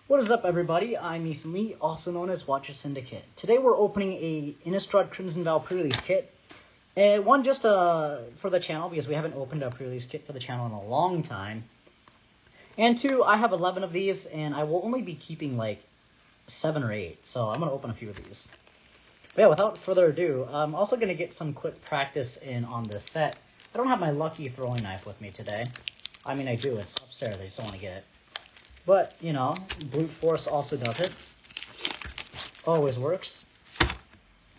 What is up, everybody? I'm Ethan Lee, also known as Watcher Syndicate. Today we're opening a Innistrad Crimson VOW Prerelease kit. One just for the channel, because we haven't opened a Prerelease kit for the channel in a long time. And two, I have 11 of these, and I will only be keeping like 7 or 8, so I'm going to open a few of these. But yeah, without further ado, I'm also going to get some quick practice in on this set. I don't have my lucky throwing knife with me today. I mean, I do. It's upstairs. I just don't want to get it. But, you know, brute force also does it. Always works.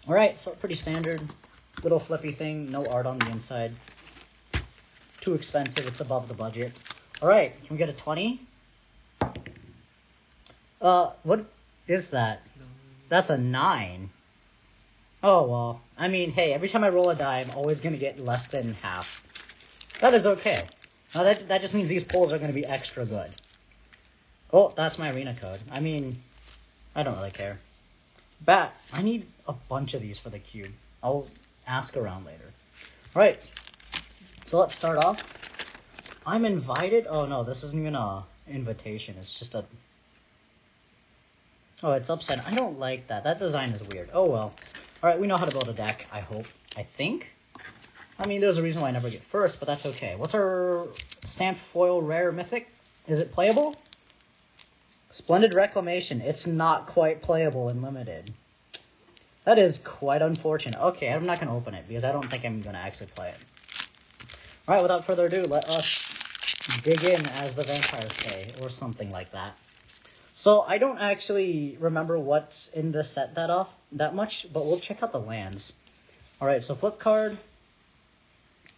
Alright, so pretty standard. Little flippy thing. No art on the inside. Too expensive. It's above the budget. Alright, can we get a 20? What is that? That's a 9. Oh, well. I mean, hey, every time I roll a die, I'm always going to get less than half. That is okay. Now, that just means these pulls are going to be extra good. Oh, that's my arena code. I mean, I don't really care. Bat, I need a bunch of these for the cube. I'll ask around later. Alright, so let's start off. I'm invited? Oh no, this isn't even a invitation. It's just a... Oh, it's upside down. I don't like that. That design is weird. Oh well. Alright, we know how to build a deck, I hope. I think? I mean, there's a reason why I never get first, but that's okay. What's our stamped foil rare mythic? Is it playable? Splendid Reclamation. It's not quite playable in Limited. That is quite unfortunate. Okay, I'm not going to open it because I don't think I'm going to actually play it. Alright, without further ado, let us dig in, as the vampires say, or something like that. So, I don't actually remember what's in this set that much, but we'll check out the lands. Alright, so flip card.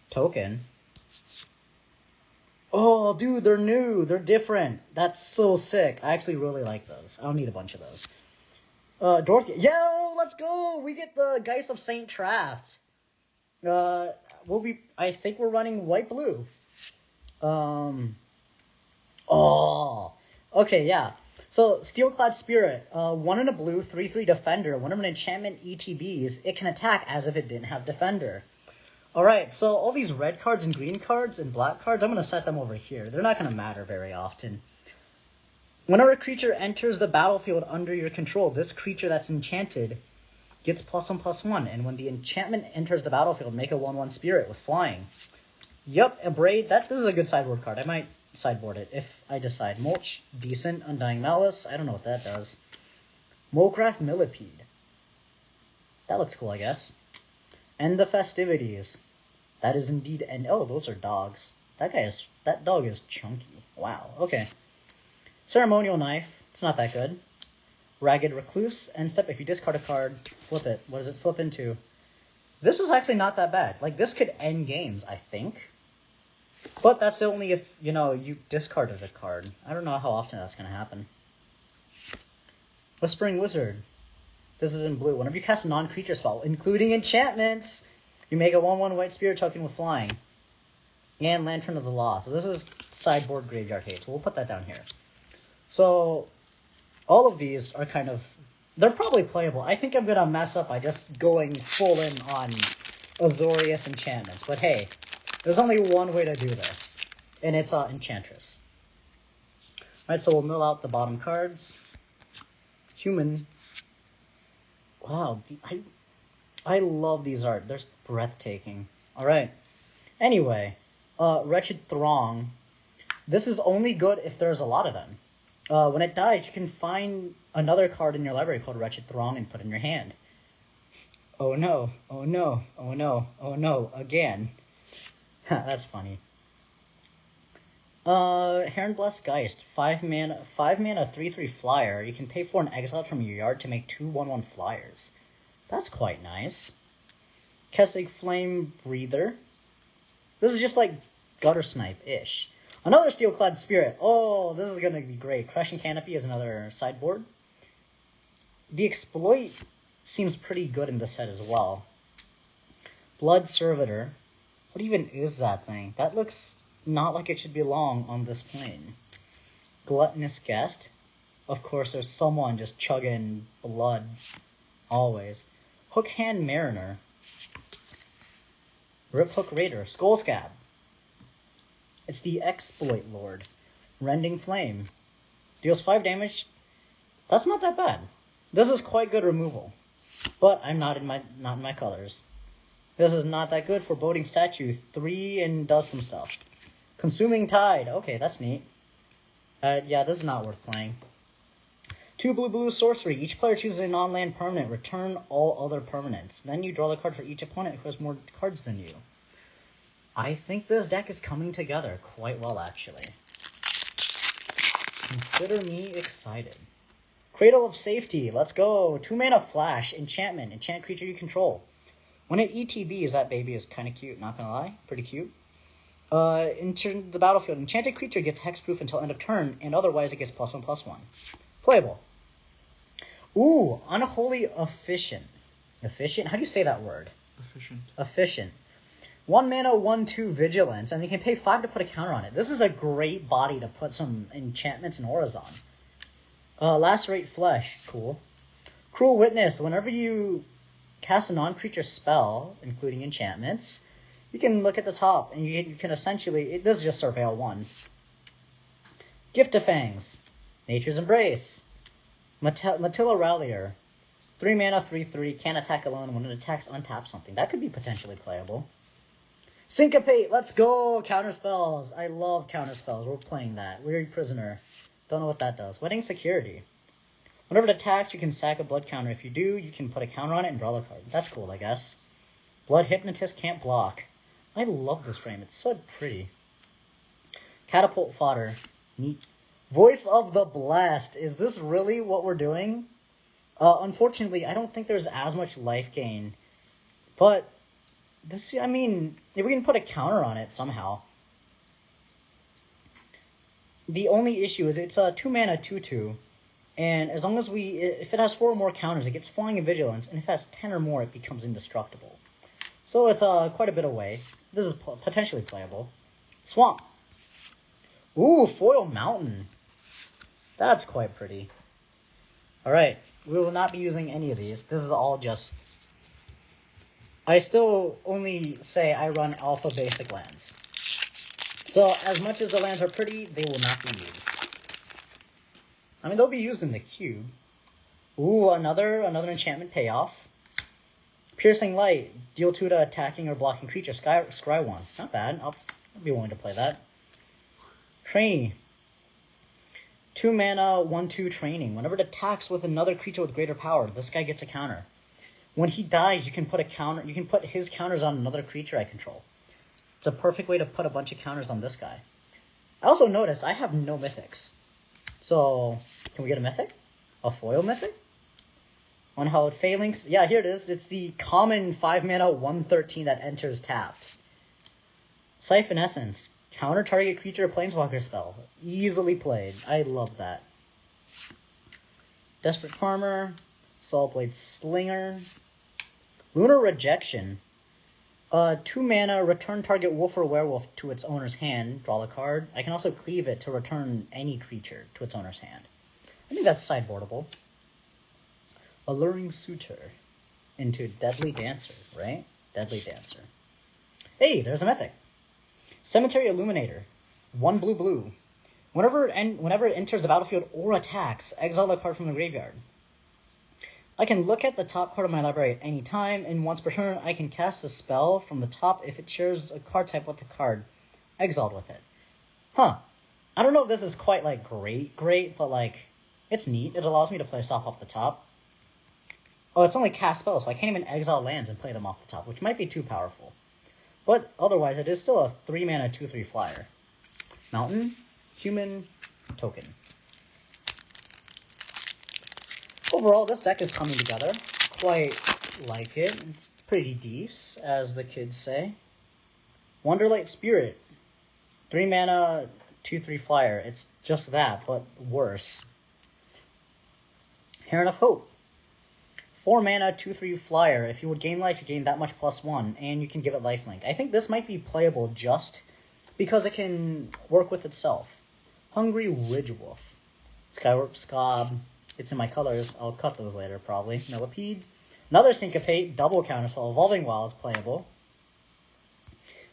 Token. Oh, dude, they're new. They're different. That's so sick. I actually really like those. I don't need a bunch of those. Dorothy. Yo, let's go. We get the Geist of Saint Traft. I think we're running white-blue. Oh. Okay, yeah. So, Steelclad Spirit. 1 in a blue, 3/3 defender. One of an enchantment ETBs. It can attack as if it didn't have defender. Alright, so all these red cards and green cards and black cards, I'm going to set them over here. They're not going to matter very often. Whenever a creature enters the battlefield under your control, this creature that's enchanted gets +1/+1. And when the enchantment enters the battlefield, make a 1/1 spirit with flying. Yup, a braid. This is a good sideboard card. I might sideboard it if I decide. Mulch, decent. Undying Malice. I don't know what that does. Molcraft Millipede. That looks cool, I guess. End the festivities. That is indeed end. Oh, those are dogs. That dog is chunky. Wow. Okay. Ceremonial Knife. It's not that good. Ragged Recluse. End step. If you discard a card, flip it. What does it flip into? This is actually not that bad. Like, this could end games, I think. But that's only if, you know, you discarded a card. I don't know how often that's going to happen. Whispering Wizard. This is in blue. Whenever you cast a non-creature spell, including enchantments, you make a 1/1 white spirit token with flying. And Lantern of the Law. So this is sideboard graveyard hate. So we'll put that down here. So all of these are kind of... They're probably playable. I think I'm going to mess up by just going full in on Azorius enchantments. But hey, there's only one way to do this. And it's Enchantress. Alright, so we'll mill out the bottom cards. Human... Wow, I love these art. They're breathtaking. Alright. Anyway, Wretched Throng. This is only good if there's a lot of them. When it dies, you can find another card in your library called Wretched Throng and put it in your hand. Oh no, oh no, oh no, oh no, again. That's funny. Heronblessed Geist, 5 mana, 3/3 flyer. You can pay for an exile from your yard to make 2 1/1 flyers. That's quite nice. Kessig Flame Breather. This is just like Gutter Snipe-ish. Another Steelclad Spirit. Oh, this is going to be great. Crushing Canopy is another sideboard. The Exploit seems pretty good in this set as well. Blood Servitor. What even is that thing? That looks... not like it should belong on this plane. Gluttonous Guest. Of course, there's someone just chugging blood. Always. Hookhand Mariner. Riphook Raider. Skull Scab. It's the Exploit Lord. Rending Flame. Deals 5 damage That's not that bad. This is quite good removal. But I'm not in my colors. This is not that good for Boding Statue. 3 and does some stuff. Consuming Tide. Okay, that's neat. Yeah, this is not worth playing. 2 blue sorcery. Each player chooses a non-land permanent. Return all other permanents. Then you draw the card for each opponent who has more cards than you. I think this deck is coming together quite well, actually. Consider me excited. Cradle of Safety. Let's go. 2 mana flash. Enchantment. Enchant creature you control. When it ETBs, that baby is kind of cute, not gonna lie. Pretty cute. Enter the battlefield. Enchanted creature gets hexproof until end of turn, and otherwise it gets +1/+1. Playable. Ooh, Unholy Efficient. Efficient? How do you say that word? Efficient. 1 mana, 1/2 Vigilance, and you can pay 5 to put a counter on it. This is a great body to put some enchantments and auras on. Lacerate Flesh. Cool. Cruel Witness. Whenever you cast a non-creature spell, including enchantments, you can look at the top, and you can essentially... This is just Surveil 1. Gift of Fangs. Nature's Embrace. Matilla Rallier. 3 mana, 3/3, can't attack alone. When it attacks, untap something. That could be potentially playable. Syncopate, let's go! Counter spells. I love counter spells. We're playing that. Weary Prisoner. Don't know what that does. Wedding Security. Whenever it attacks, you can sack a blood counter. If you do, you can put a counter on it and draw the card. That's cool, I guess. Blood Hypnotist can't block. I love this frame. It's so pretty. Catapult Fodder. Neat. Voice of the Blast. Is this really what we're doing? Unfortunately, I don't think there's as much life gain. But, this, I mean, if we can put a counter on it somehow. The only issue is it's a 2 mana 2/2. And as long as if it has 4 or more counters, it gets Flying and Vigilance. And if it has 10 or more, it becomes indestructible. So it's quite a bit away. This is potentially playable. Swamp. Ooh, Foil Mountain. That's quite pretty. Alright, we will not be using any of these. This is all just... I still only say I run alpha basic lands. So as much as the lands are pretty, they will not be used. I mean, they'll be used in the cube. Ooh, another enchantment payoff. Piercing Light. Deal 2 to attacking or blocking creature. Scry 1. Not bad. I'll be willing to play that. Trainee. 2 mana, 1/2 training. Whenever it attacks with another creature with greater power, this guy gets a counter. When he dies, you can put a counter. You can put his counters on another creature I control. It's a perfect way to put a bunch of counters on this guy. I also noticed I have no mythics. So, can we get a mythic? A foil mythic? Unhallowed Phalanx. Yeah, here it is. It's the common 5 mana 1/13 that enters tapped. Siphon Essence. Counter target creature or planeswalker spell. Easily played. I love that. Desperate Farmer. Soulblade Slinger. Lunar Rejection. 2 mana, return target wolf or werewolf to its owner's hand. Draw the card. I can also cleave it to return any creature to its owner's hand. I think that's sideboardable. Alluring Suitor into Deadly Dancer, right? Deadly Dancer. Hey, there's a mythic. Cemetery Illuminator. 1 blue. Whenever it enters the battlefield or attacks, exile a card from the graveyard. I can look at the top card of my library at any time, and once per turn, I can cast a spell from the top if it shares a card type with the card exiled with it. Huh. I don't know if this is quite, like, great, but, like, it's neat. It allows me to play stuff off the top. Oh, it's only cast spells, so I can't even exile lands and play them off the top, which might be too powerful. But otherwise, it is still a 3 mana 2/3 flyer. Mountain, human, token. Overall, this deck is coming together. Quite like it. It's pretty decent, as the kids say. Wonderlight Spirit. 3 mana, 2/3 flyer. It's just that, but worse. Heron of Hope. 4 mana, 2/3 flyer. If you would gain life, you gain that much +1, and you can give it lifelink. I think this might be playable just because it can work with itself. Hungry Ridgewolf. Skywarp Scob. It's in my colors. I'll cut those later, probably. Millipede. Another Syncopate. Double counterspell. Evolving Wilds. Playable.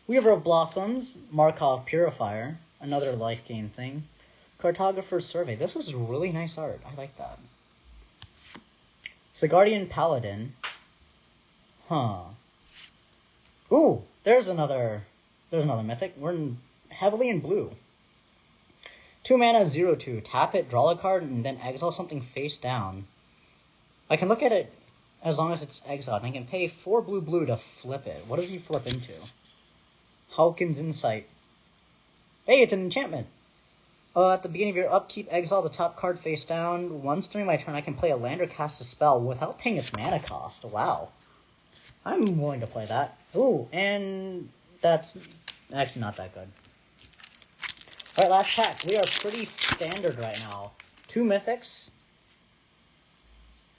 Weaver of Blossoms. Markov Purifier. Another life gain thing. Cartographer's Survey. This is really nice art. I like that. It's a Guardian Paladin. Huh. Ooh, there's another mythic. We're heavily in blue. 2 mana, 0/2. Tap it, draw a card, and then exile something face down. I can look at it as long as it's exiled, and I can pay 4 blue to flip it. What does he flip into? Hawkins Insight. Hey, it's an enchantment. At the beginning of your upkeep, exile the top card face down. Once during my turn, I can play a land or cast a spell without paying its mana cost. Wow. I'm willing to play that. Ooh, and that's actually not that good. Alright, last pack. We are pretty standard right now. 2 mythics.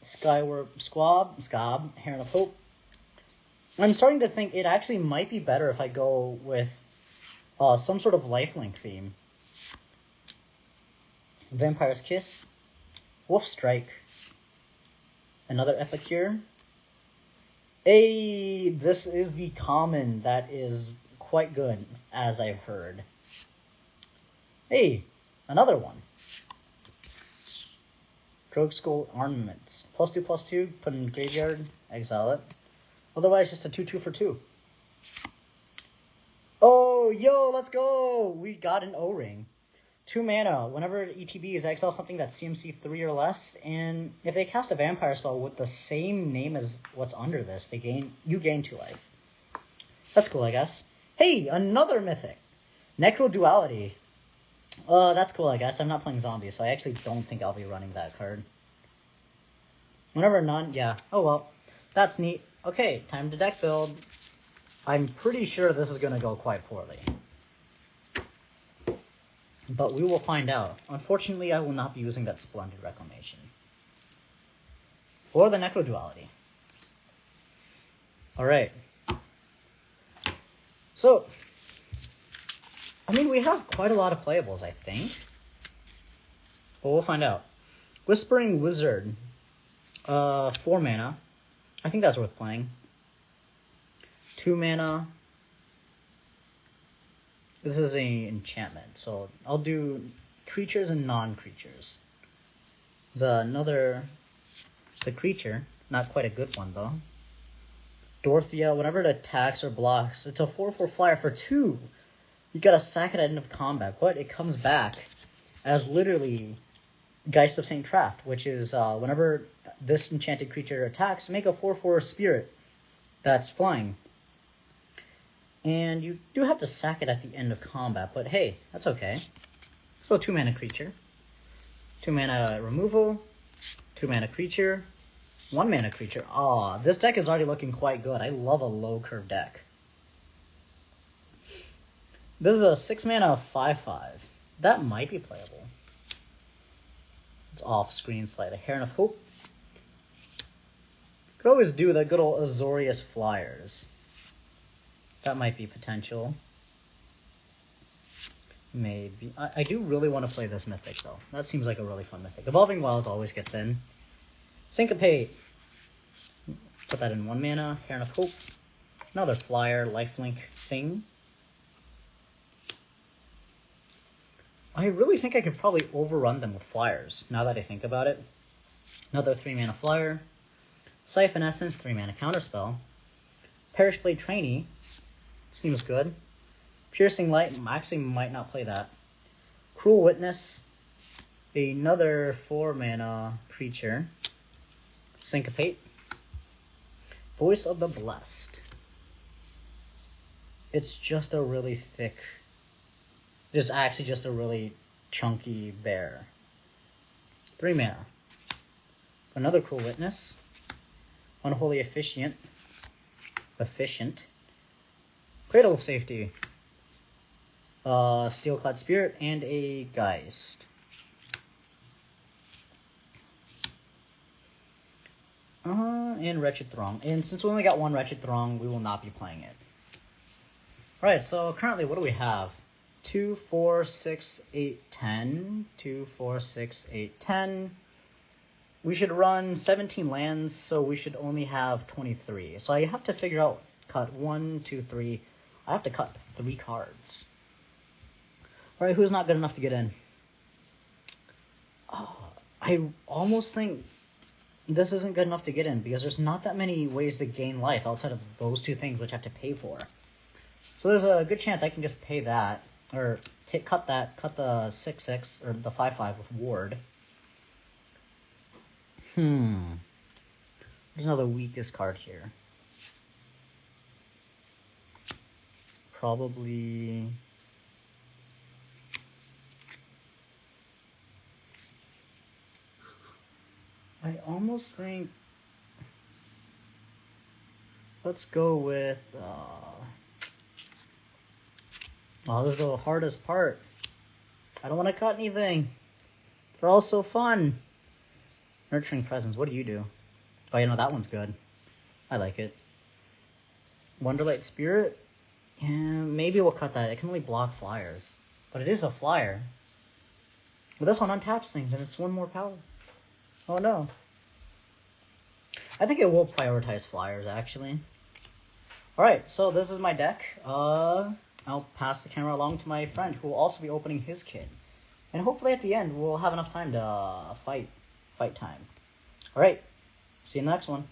Skyward Scob, Heron of Hope. I'm starting to think it actually might be better if I go with some sort of lifelink theme. Vampire's Kiss, Wolf Strike, another Epicure. This is the common that is quite good, as I've heard. Hey, another one. Rogue Skull Armaments. +2/+2, put in the graveyard, exile it. Otherwise, just a 2/2 for 2. Oh, yo, let's go! We got an O-Ring. 2 mana. Whenever ETB is exile something that's CMC 3 or less, and if they cast a vampire spell with the same name as what's under this, you gain 2 life. That's cool, I guess. Hey, another mythic. Necro Duality. That's cool, I guess. I'm not playing zombies, so I actually don't think I'll be running that card. Whenever none, yeah. Oh well, that's neat. Okay, time to deck build. I'm pretty sure this is going to go quite poorly. But we will find out. Unfortunately, I will not be using that Splendid Reclamation. Or the Necro Duality. Alright. So, I mean, we have quite a lot of playables, I think. But we'll find out. Whispering Wizard. 4 mana. I think that's worth playing. 2 mana. This is an enchantment, so I'll do creatures and non-creatures. There's a creature, not quite a good one though. Dorothea, whenever it attacks or blocks, it's a 4/4 flyer for 2. You gotta sack it at end of combat, but it comes back as literally Geist of St. Traft, which is whenever this enchanted creature attacks, make a 4/4 spirit that's flying. And you do have to sack it at the end of combat, but hey, that's okay. So 2 mana creature, 2 mana removal, 2 mana creature, 1 mana creature. Aw, this deck is already looking quite good. I love a low curve deck. This is a 6 mana 5/5. That might be playable. It's off screen slightly. Heron of Hope. Could always do the good old Azorius Flyers. That might be potential. Maybe. I do really want to play this mythic, though. That seems like a really fun mythic. Evolving Wilds always gets in. Syncopate. Put that in 1 mana. Heron of Hope. Another flyer, lifelink thing. I really think I could probably overrun them with flyers, now that I think about it. Another 3 mana flyer. Siphon Essence, 3 mana counterspell. Perish Blade Trainee. Seems good. Piercing Light, actually might not play that. Cruel Witness. Another 4 mana creature. Syncopate. Voice of the Blessed. It's just a really thick... It's actually just a really chunky bear. 3 mana. Another Cruel Witness. Unholy Efficient. Cradle of Safety. Steelclad Spirit, and a Geist. And Wretched Throng. And since we only got 1 Wretched Throng, we will not be playing it. Alright, so currently what do we have? 2, 4, 6, 8, 10. 2, 4, 6, 8, 10. We should run 17 lands, so we should only have 23. So I have to figure out, cut 1, 2, 3. I have to cut 3 cards. Alright, who's not good enough to get in? Oh, I almost think this isn't good enough to get in because there's not that many ways to gain life outside of those two things which I have to pay for. So there's a good chance I can just pay that, or cut the 6/6 or the 5/5 with ward. There's another weakest card here. Probably. I almost think. Let's go with. Oh, this is the hardest part. I don't want to cut anything. They're all so fun. Nurturing Presence. What do you do? Oh, you know, that one's good. I like it. Wonderlight Spirit. Yeah, maybe we'll cut that. It can only block flyers. But it is a flyer. But this one untaps things, and it's one more power. Oh, no. I think it will prioritize flyers, actually. Alright, so this is my deck. I'll pass the camera along to my friend, who will also be opening his kit. And hopefully at the end, we'll have enough time to fight time. Alright, see you in the next one.